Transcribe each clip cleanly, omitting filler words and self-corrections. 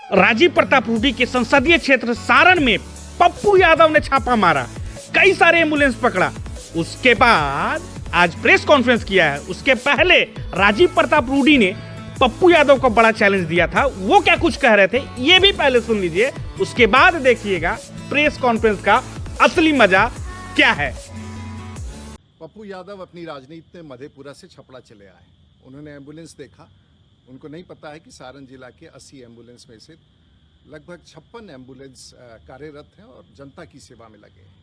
राजीव प्रताप रूडी के संसदीय क्षेत्र सारण में पप्पू यादव ने छापा मारा, कई सारे एम्बुलेंस पकड़ा। उसके बाद आज प्रेस कॉन्फ्रेंस किया है। उसके पहले राजीव प्रताप रूडी ने पप्पू यादव को बड़ा चैलेंज दिया था। वो क्या कुछ कह रहे थे ये भी पहले सुन लीजिए, उसके बाद देखिएगा प्रेस कॉन्फ्रेंस का असली मजा क्या है। पप्पू यादव अपनी राजनीति में मधेपुरा से छपड़ा चले आए। उन्होंने एम्बुलेंस देखा। उनको नहीं पता है कि सारण जिला के 80 एम्बुलेंस में से लगभग 56 एम्बुलेंस कार्यरत हैं और जनता की सेवा में लगे हैं।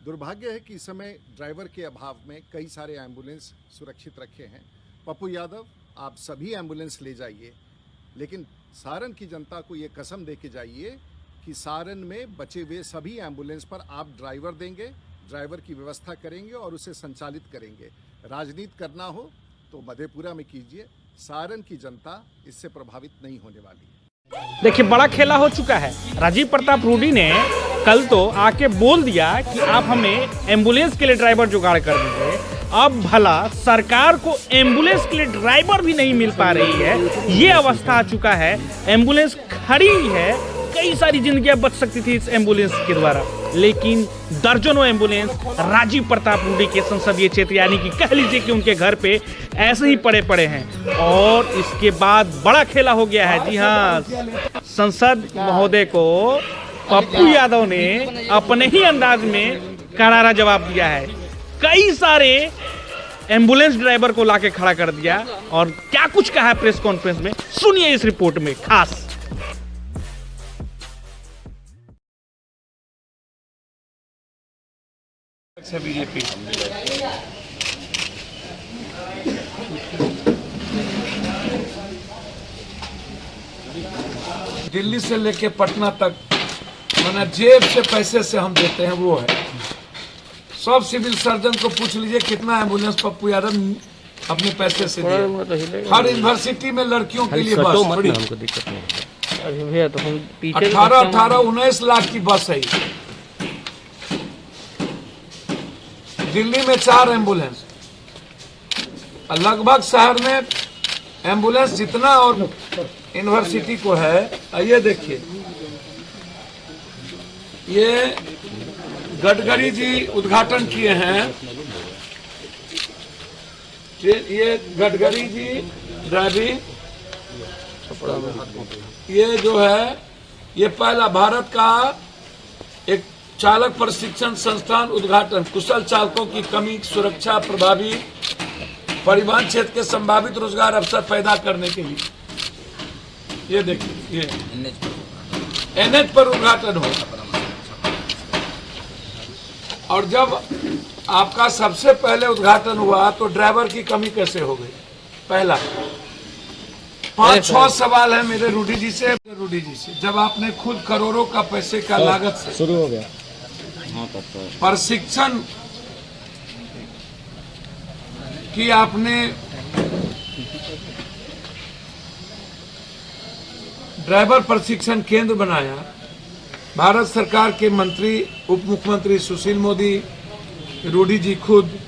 दुर्भाग्य है कि इस समय ड्राइवर के अभाव में कई सारे एम्बुलेंस सुरक्षित रखे हैं। पप्पू यादव, आप सभी एम्बुलेंस ले जाइए, लेकिन सारण की जनता को ये कसम दे के जाइए कि सारण में बचे हुए सभी एम्बुलेंस पर आप ड्राइवर देंगे, ड्राइवर की व्यवस्था करेंगे और उसे संचालित करेंगे। राजनीति करना हो तो मधेपुरा में कीजिए। सारण की जनता इससे प्रभावित नहीं होने वाली है। देखिए, बड़ा खेला हो चुका है। राजीव प्रताप रूडी ने कल तो आके बोल दिया कि आप हमें एम्बुलेंस के लिए ड्राइवर जुगाड़ कर दीजिए। अब भला सरकार को एम्बुलेंस के लिए ड्राइवर भी नहीं मिल पा रही है। ये अवस्था आ चुका है। एम्बुलेंस खड़ी है, कई सारी जिंदगियां बच सकती थी इस एम्बुलेंस के द्वारा, लेकिन दर्जनों एम्बुलेंस राजीव प्रताप रूडी के संसदीय क्षेत्र यानी कि कह लीजिए कि उनके घर पे ऐसे ही पड़े हैं। और इसके बाद बड़ा खेला हो गया है। जी हाँ, संसद महोदय को पप्पू यादव ने अपने ही अंदाज में करारा जवाब दिया है। कई सारे एम्बुलेंस ड्राइवर को लाके खड़ा कर दिया और क्या कुछ कहा है प्रेस कॉन्फ्रेंस में, सुनिए इस रिपोर्ट में खास। बीजेपी दिल्ली से लेके पटना तक माना जेब से पैसे से हम देते हैं वो है। सब सिविल सर्जन को पूछ लीजिए कितना एम्बुलेंस पप्पू यादव अपने पैसे से दिया। हर यूनिवर्सिटी में लड़कियों के लिए बस 18-19 लाख की बस है। दिल्ली में 4 एम्बुलेंस, लगभग शहर में एम्बुलेंस जितना और यूनिवर्सिटी को है। आइए देखिए, ये गडकरी जी उद्घाटन किए हैं। ये गडकरी जी ड्राइविंग, ये जो है ये पहला भारत का एक चालक प्रशिक्षण संस्थान उद्घाटन, कुशल चालकों की कमी, सुरक्षा, प्रभावी परिवहन क्षेत्र के संभावित रोजगार अवसर पैदा करने के लिए। ये देखिए, ये एनएच पर उद्घाटन हो। और जब आपका सबसे पहले उद्घाटन हुआ तो ड्राइवर की कमी कैसे हो गई? पहला 5-6 सवाल है मेरे रूडी जी से। जब आपने खुद करोड़ों का पैसे का लागत से शुरू हो गया प्रशिक्षण की, आपने ड्राइवर प्रशिक्षण केंद्र बनाया। भारत सरकार के मंत्री, उप मुख्यमंत्री सुशील मोदी, रूडी जी खुद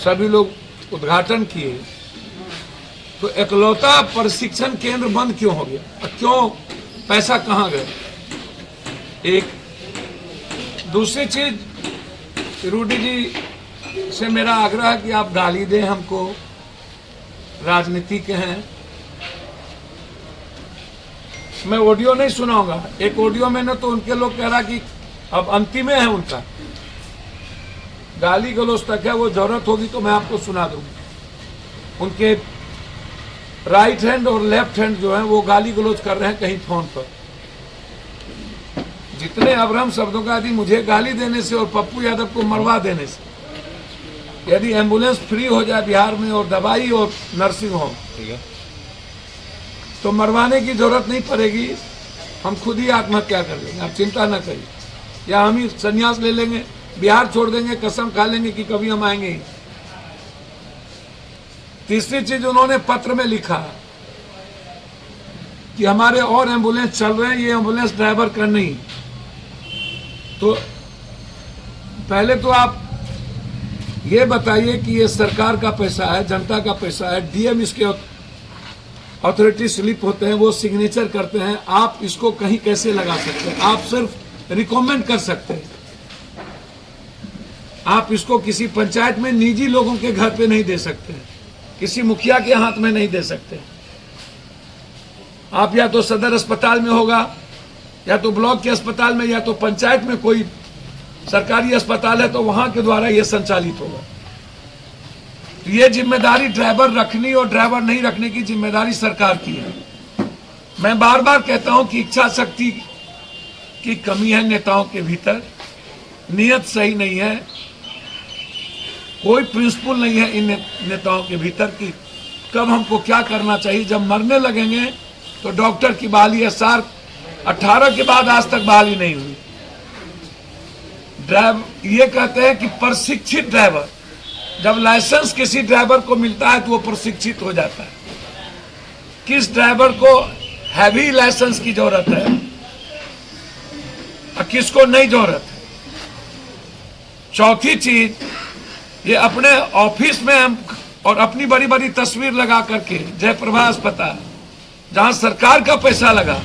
सभी लोग उद्घाटन किए। तो एकलौता प्रशिक्षण केंद्र बंद क्यों हो गया? क्यों? पैसा कहाँ गया? एक दूसरी चीज, रूडी जी से मेरा आग्रह है कि आप गाली दें हमको, राजनीति के हैं। मैं ऑडियो नहीं सुनाऊंगा। एक ऑडियो में ना तो उनके लोग कह रहा कि अब अंतिम है उनका, गाली गलौज तक है। वो जरूरत होगी तो मैं आपको सुना दूंगा। उनके राइट हैंड और लेफ्ट हैंड जो है वो गाली गलौज कर रहे हैं कहीं फोन पर। जितने अभ्रम शब्दों का, यदि मुझे गाली देने से और पप्पू यादव को मरवा देने से, यदि एम्बुलेंस फ्री हो जाए बिहार में और दवाई और नर्सिंग होम, तो मरवाने की जरूरत नहीं पड़ेगी। हम खुद ही आत्महत्या कर लेंगे, आप चिंता न करिए। या हम ही संन्यास ले लेंगे, बिहार छोड़ देंगे, कसम खा लेंगे कि कभी हम आएंगे ही। तीसरी चीज, उन्होंने पत्र में लिखा कि हमारे और एम्बुलेंस चल रहे हैं, ये एम्बुलेंस ड्राइवर का नहीं। तो पहले तो आप ये बताइए कि ये सरकार का पैसा है, जनता का पैसा है। डीएम इसके अथॉरिटी स्लिप होते हैं, वो सिग्नेचर करते हैं। आप इसको कहीं कैसे लगा सकते हैं? आप सिर्फ रिकमेंड कर सकते हैं। आप इसको किसी पंचायत में निजी लोगों के घर पे नहीं दे सकते, किसी मुखिया के हाथ में नहीं दे सकते। आप या तो सदर अस्पताल में होगा, या तो ब्लॉक के अस्पताल में, या तो पंचायत में कोई सरकारी अस्पताल है तो वहां के द्वारा यह संचालित होगा। तो ये जिम्मेदारी ड्राइवर रखनी और ड्राइवर नहीं रखने की जिम्मेदारी सरकार की है। मैं बार बार कहता हूं कि इच्छा शक्ति की कमी है नेताओं के भीतर, नियत सही नहीं है, कोई प्रिंसिपल नहीं है इन नेताओं के भीतर कि कब हमको क्या करना चाहिए। जब मरने लगेंगे तो डॉक्टर की बहाली है, साल 18 के बाद आज तक बहाली नहीं हुई। ये कहते हैं कि प्रशिक्षित ड्राइवर, जब लाइसेंस किसी ड्राइवर को मिलता है तो वो प्रशिक्षित हो जाता है। किस ड्राइवर को हैवी लाइसेंस की जरूरत है और किसको नहीं जरूरत है। चौथी चीज, ये अपने ऑफिस में और अपनी बड़ी बड़ी तस्वीर लगा करके जयप्रभा अस्पताल, जहां सरकार का पैसा लगा,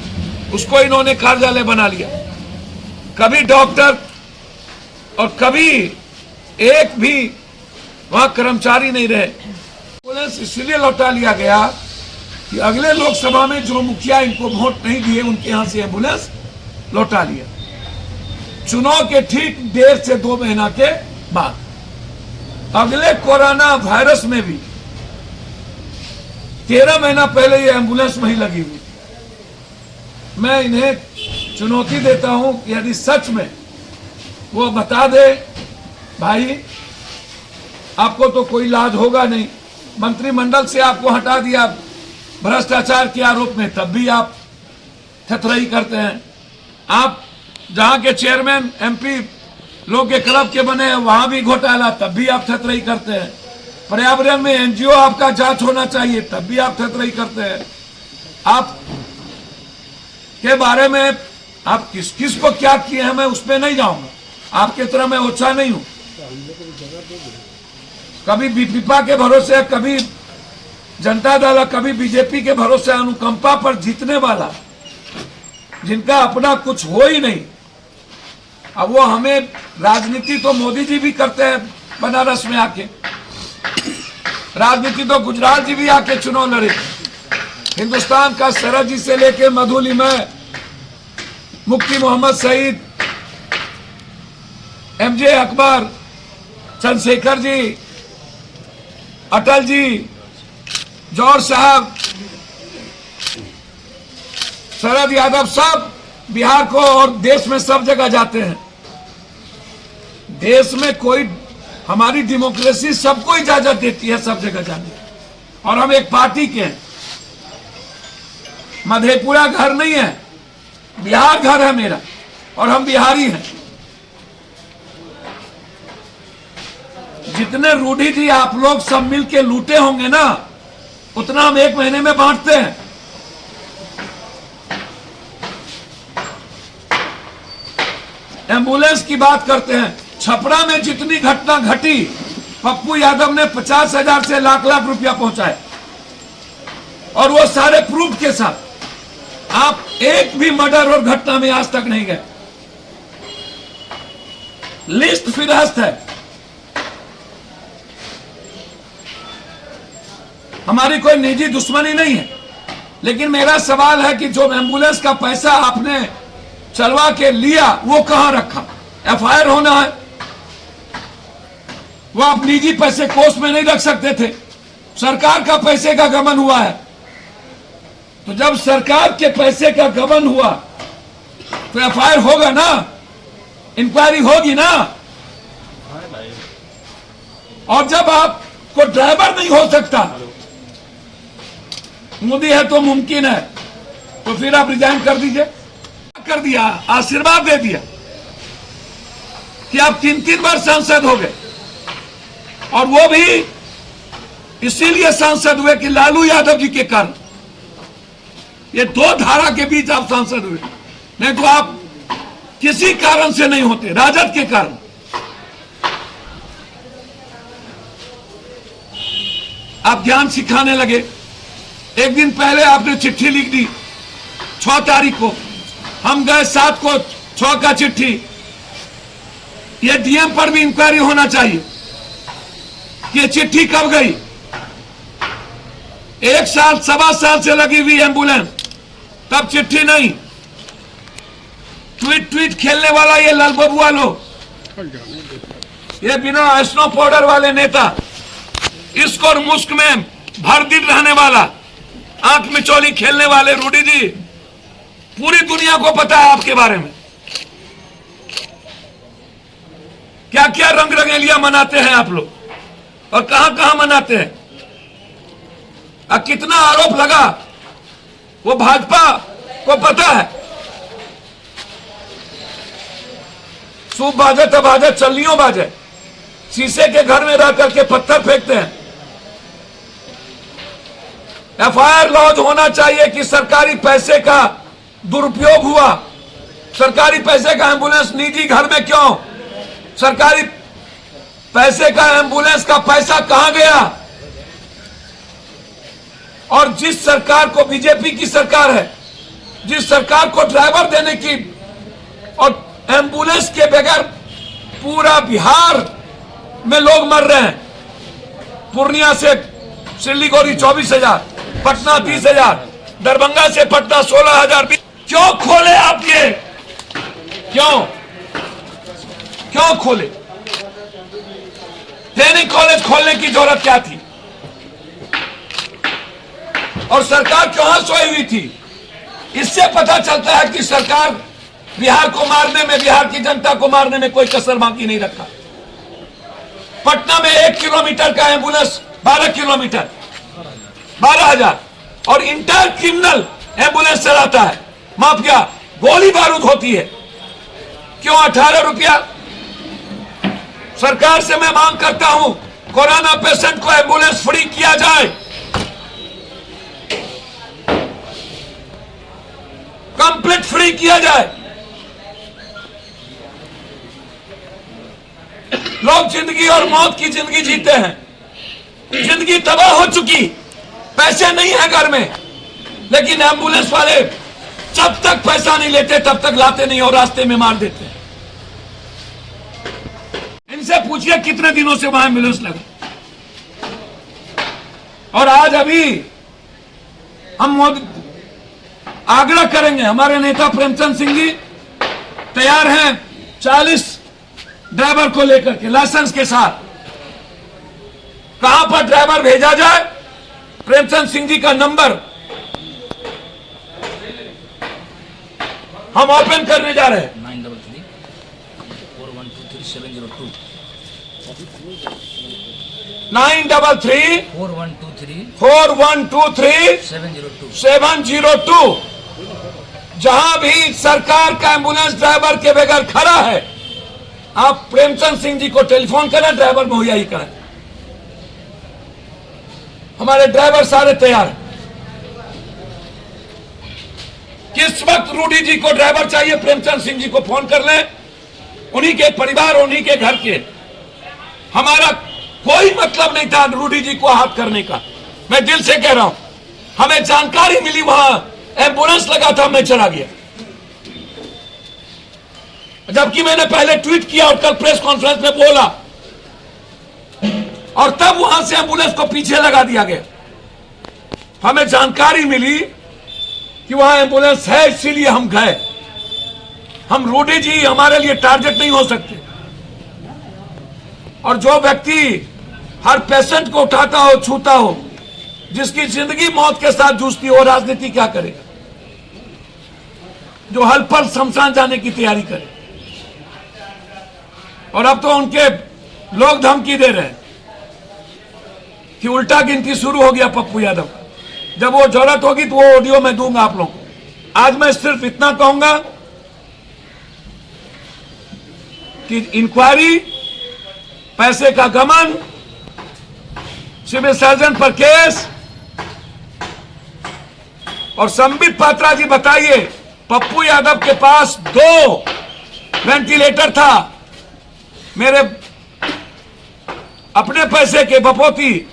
उसको इन्होंने कार्यालय बना लिया। कभी डॉक्टर और कभी एक भी वहां कर्मचारी नहीं रहे। एम्बुलेंस इसलिए लौटा लिया गया कि अगले लोकसभा में जो मुखिया इनको वोट नहीं दिए उनके यहां से एम्बुलेंस लौटा लिया, चुनाव के ठीक 1.5 से 2 महीना के बाद। अगले कोरोना वायरस में भी 13 महीना पहले ये एम्बुलेंस वहीं लगी हुई थी। मैं इन्हें चुनौती देता हूं कि यदि सच में वो बता दे, भाई आपको तो कोई इलाज होगा नहीं, मंत्रिमंडल से आपको हटा दिया भ्रष्टाचार के आरोप में, तब भी आप थथरई करते हैं। आप जहां के चेयरमैन एमपी लोग के क्लब के बने हैं वहां भी घोटाला, तब भी आप थथरई करते हैं। पर्यावरण में एनजीओ आपका जांच होना चाहिए, तब भी आप थथरई करते हैं। आप के बारे में आप किस किस को क्या किए हैं मैं उस पर नहीं जाऊंगा, आपके तरह मैं ओछा नहीं हूं। कभी बीपीपा के भरोसे, कभी जनता दल, कभी बीजेपी के भरोसे अनुकंपा पर जीतने वाला, जिनका अपना कुछ हो ही नहीं। अब वो हमें राजनीति तो मोदी जी भी करते हैं बनारस में आके, राजनीति तो गुजरात जी भी आके चुनाव लड़े। हिंदुस्तान का सरहद जी से लेके मधुलिमय, मुफ्ती मोहम्मद सईद, एमजे अकबर, चंद्रशेखर जी, अटल जी, जौहर साहब, शरद यादव, सब बिहार को और देश में सब जगह जाते हैं। देश में कोई, हमारी डेमोक्रेसी सबको इजाजत देती है सब जगह जाने, और हम एक पार्टी के हैं। मधेपुरा घर नहीं है, बिहार घर है मेरा, और हम बिहारी हैं। जितने रूढ़ी जी आप लोग सब मिलके लूटे होंगे ना, उतना हम 1 महीने में बांटते हैं। एम्बुलेंस की बात करते हैं, छपरा में जितनी घटना घटी, पप्पू यादव ने 50,000 से लाख रुपया पहुंचाए, और वो सारे प्रूफ के साथ। आप एक भी मर्डर और घटना में आज तक नहीं गए, लिस्ट फिरहस्त है। हमारी कोई निजी दुश्मनी नहीं है, लेकिन मेरा सवाल है कि जो एम्बुलेंस का पैसा आपने चलवा के लिया वो कहां रखा? एफआईआर होना है, वो आप निजी पैसे कोष में नहीं रख सकते थे। सरकार का पैसे का गबन हुआ है, तो जब सरकार के पैसे का गबन हुआ तो एफआईआर होगा ना, इंक्वायरी होगी ना। और जब आपको ड्राइवर नहीं हो सकता, मोदी है तो मुमकिन है, तो फिर आप रिजाइन कर दीजिए। कर दिया, आशीर्वाद दे दिया कि आप 3 बार सांसद हो गए, और वो भी इसीलिए सांसद हुए कि लालू यादव जी के कारण। ये 2 धारा के बीच आप सांसद हुए, नहीं तो आप किसी कारण से नहीं होते, राजद के कारण। आप ज्ञान सिखाने लगे, एक दिन पहले आपने चिट्ठी लिख दी 6 तारीख को, हम गए 7 को, 6 का चिट्ठी। ये डीएम पर भी इंक्वायरी होना चाहिए कि ये चिट्ठी कब गई। 1 साल 1.25 साल से लगी हुई एम्बुलेंस, तब चिट्ठी नहीं। ट्वीट खेलने वाला ये लाल बबुआ लोग, ये बिना स्नो पाउडर वाले नेता, इसको और मुश्क में भर दिन रहने वाला, आंख में चोली खेलने वाले रूडी जी, पूरी दुनिया को पता है आपके बारे में क्या क्या रंग रंगेलियां मनाते हैं आप लोग और कहां कहां मनाते हैं। और कितना आरोप लगा वो भाजपा को पता है। सूप बाजे तब बाजे, चलनियों बाजे, शीशे के घर में रह करके पत्थर फेंकते हैं। एफआईआर लॉन्च होना चाहिए कि सरकारी पैसे का दुरुपयोग हुआ। सरकारी पैसे का एम्बुलेंस निजी घर में क्यों? सरकारी पैसे का एम्बुलेंस का पैसा कहां गया? और जिस सरकार को, बीजेपी की सरकार है, जिस सरकार को ड्राइवर देने की और एम्बुलेंस के बगैर पूरा बिहार में लोग मर रहे हैं। पूर्णिया से सिलीगुड़ी 24,000, पटना 30,000, दरभंगा से पटना 16,000। क्यों खोले आप ये? क्यों खोले? ट्रेनिंग कॉलेज खोलने की जरूरत क्या थी? और सरकार कहां सोई हुई थी? इससे पता चलता है कि सरकार बिहार को मारने में, बिहार की जनता को मारने में कोई कसर बाकी नहीं रखा। पटना में 1 किलोमीटर का एम्बुलेंस 12 किलोमीटर, 12,000, और इंटर क्रिमिनल एम्बुलेंस चलाता है माफिया, गोली बारूद होती है। क्यों 18 रुपया? सरकार से मैं मांग करता हूं कोरोना पेशेंट को एम्बुलेंस फ्री किया जाए, कंप्लीट फ्री किया जाए। लोग जिंदगी और मौत की जिंदगी जीते हैं, जिंदगी तबाह हो चुकी, पैसे नहीं है घर में, लेकिन एम्बुलेंस वाले जब तक पैसा नहीं लेते तब तक लाते नहीं और रास्ते में मार देते हैं। इनसे पूछिए कितने दिनों से वहां एम्बुलेंस लगा। और आज अभी हम आग्रह करेंगे, हमारे नेता प्रेमचंद सिंह जी तैयार हैं 40 ड्राइवर को लेकर के लाइसेंस के साथ। कहां पर ड्राइवर भेजा जाए? प्रेमचंद सिंह जी का नंबर हम ओपन करने जा रहे हैं। 933-4123-702 933-4123-702 जहां भी सरकार का एम्बुलेंस ड्राइवर के बगैर खड़ा है, आप प्रेमचंद सिंह जी को टेलीफोन करें, ड्राइवर मुहैया ही करें। हमारे ड्राइवर सारे तैयार हैं। किस वक्त रूडी जी को ड्राइवर चाहिए, प्रेमचंद सिंह जी को फोन कर लें, उन्हीं के परिवार, उन्हीं के घर के। हमारा कोई मतलब नहीं था रूडी जी को आहत करने का, मैं दिल से कह रहा हूं। हमें जानकारी मिली वहां एम्बुलेंस लगा था, मैं चला गया, जबकि मैंने पहले ट्वीट किया और कल प्रेस कॉन्फ्रेंस में बोला, और तब वहां से एम्बुलेंस को पीछे लगा दिया गया। हमें जानकारी मिली कि वहां एम्बुलेंस है, इसीलिए हम गए। हम रूडी जी हमारे लिए टारगेट नहीं हो सकते। और जो व्यक्ति हर पेशेंट को उठाता हो, छूता हो, जिसकी जिंदगी मौत के साथ जूझती हो, राजनीति क्या करेगा? जो हल पल शमशान जाने की तैयारी करे। और अब तो उनके लोग धमकी दे रहे हैं कि उल्टा गिनती शुरू हो गया पप्पू यादव। जब वो जरूरत होगी तो वो ऑडियो में दूंगा आप लोगों को। आज मैं सिर्फ इतना कहूंगा कि इंक्वायरी, पैसे का गमन, सिविल सर्जन पर केस, और संबित पात्रा जी बताइए, पप्पू यादव के पास 2 वेंटिलेटर था, मेरे अपने पैसे के बपोती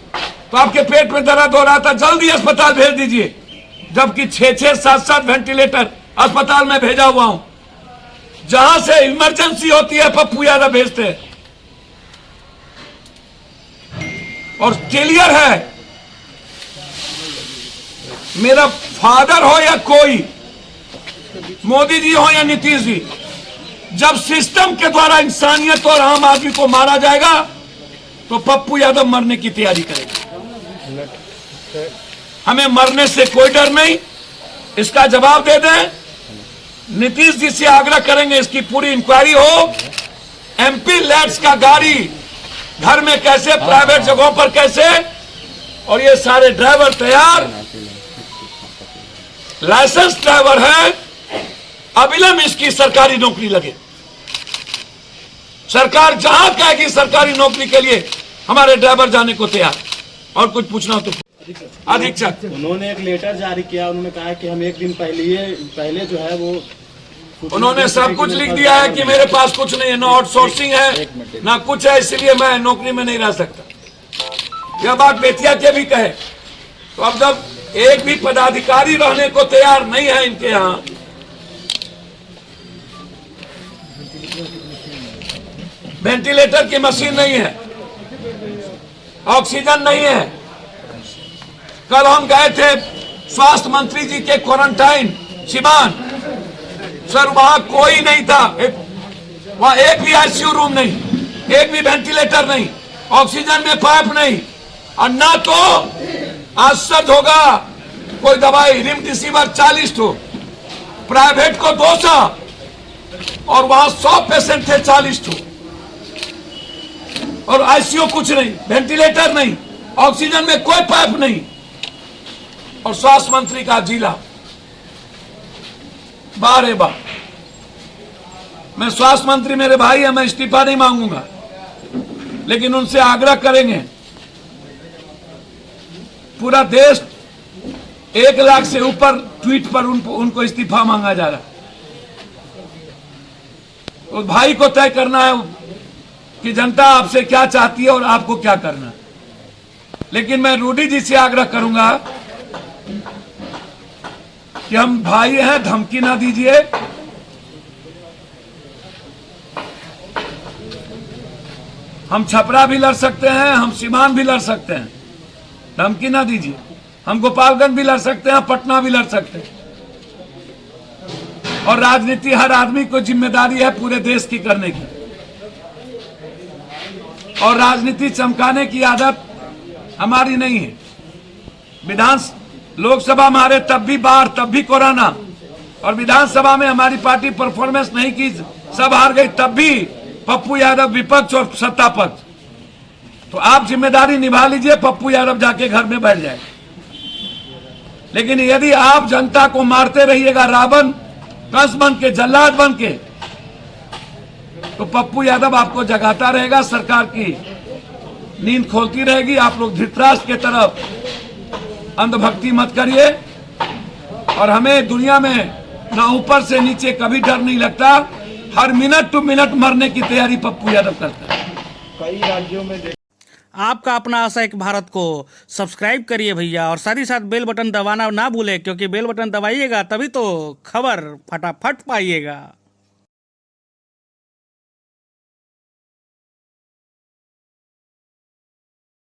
तो आपके पेट में दर्द हो रहा था, जल्दी अस्पताल भेज दीजिए, जबकि 6-6, 7-7 वेंटिलेटर अस्पताल में भेजा हुआ हूं। जहां से इमरजेंसी होती है पप्पू यादव भेजते हैं, और क्लियर है, मेरा फादर हो या कोई, मोदी जी हो या नीतीश जी, जब सिस्टम के द्वारा इंसानियत और आम आदमी को मारा जाएगा तो पप्पू यादव मरने की तैयारी करेगा। हमें मरने से कोई डर नहीं, इसका जवाब दे दें। नीतीश जी से आग्रह करेंगे इसकी पूरी इंक्वायरी हो। एमपी लैड्स का गाड़ी घर में कैसे, प्राइवेट जगहों पर कैसे, और ये सारे ड्राइवर तैयार, लाइसेंस ड्राइवर है, अविलंब इसकी सरकारी नौकरी लगे। सरकार जहां कहेगी सरकारी नौकरी के लिए हमारे ड्राइवर जाने को तैयार। और कुछ पूछना हो तो अधीक्षक। उन्होंने एक लेटर जारी किया, उन्होंने कहा कि हम एक दिन पहले जो है वो, उन्होंने सब कुछ लिख दिया है कि मेरे पास कुछ नहीं है, ना आउटसोर्सिंग है ना कुछ है, इसलिए मैं नौकरी में नहीं रह सकता। यह बात बेतिया के भी कहे, तो अब जब एक भी पदाधिकारी रहने को तैयार नहीं है इनके यहां, वेंटिलेटर की मशीन नहीं है, ऑक्सीजन नहीं है। कल हम गए थे स्वास्थ्य मंत्री जी के क्वारंटाइन सिवान, सर वहां कोई नहीं था, वहां एक भी आईसीयू रूम नहीं, एक भी वेंटिलेटर नहीं, ऑक्सीजन में पाइप नहीं, और ना तो आश्चर्य होगा कोई दवाई रेमडेसिविर 40 ठो, प्राइवेट को 200, और वहां 100 पेशेंट थे 40 ठो, और आईसीयू कुछ नहीं, वेंटिलेटर नहीं, ऑक्सीजन में कोई पाइप नहीं, और स्वास्थ्य मंत्री का जिला। बारे बार मैं स्वास्थ्य मंत्री मेरे भाई है, मैं इस्तीफा नहीं मांगूंगा, लेकिन उनसे आग्रह करेंगे। पूरा देश 1 लाख से ऊपर ट्वीट पर उनको इस्तीफा मांगा जा रहा है। तो भाई को तय करना है कि जनता आपसे क्या चाहती है और आपको क्या करना है। लेकिन मैं रूडी जी से आग्रह करूंगा कि हम भाई हैं, धमकी ना दीजिए। हम छपरा भी लड़ सकते हैं, हम सीमान भी लड़ सकते हैं, धमकी ना दीजिए। हम गोपालगंज भी लड़ सकते हैं, पटना भी लड़ सकते हैं। और राजनीति हर आदमी को जिम्मेदारी है पूरे देश की करने की, और राजनीति चमकाने की आदत हमारी नहीं है। लोकसभा में हारे तब भी बाढ़, तब भी कोरोना, और विधानसभा में हमारी पार्टी परफॉर्मेंस नहीं की, सब हार गई, तब भी पप्पू यादव विपक्ष और सत्ता पक्ष। तो आप जिम्मेदारी निभा लीजिए, पप्पू यादव जाके घर में बैठ जाए। लेकिन यदि आप जनता को मारते रहिएगा रावण कंस बन के, जल्लाद बन के, तो पप्पू यादव आपको जगाता रहेगा, सरकार की नींद खोलती रहेगी। आप लोग धृतराष्ट्र के तरफ अंधभक्ति मत करिए। और हमें दुनिया में ना ऊपर से नीचे कभी डर नहीं लगता, हर मिनट टू मिनट मरने की तैयारी पप्पू यादव करता है। कई राज्यों में आपका अपना आशा एक भारत को सब्सक्राइब करिए भैया, और साथ ही साथ बेल बटन दबाना ना भूले, क्योंकि बेल बटन दबाइएगा तभी तो खबर फटाफट पाइएगा।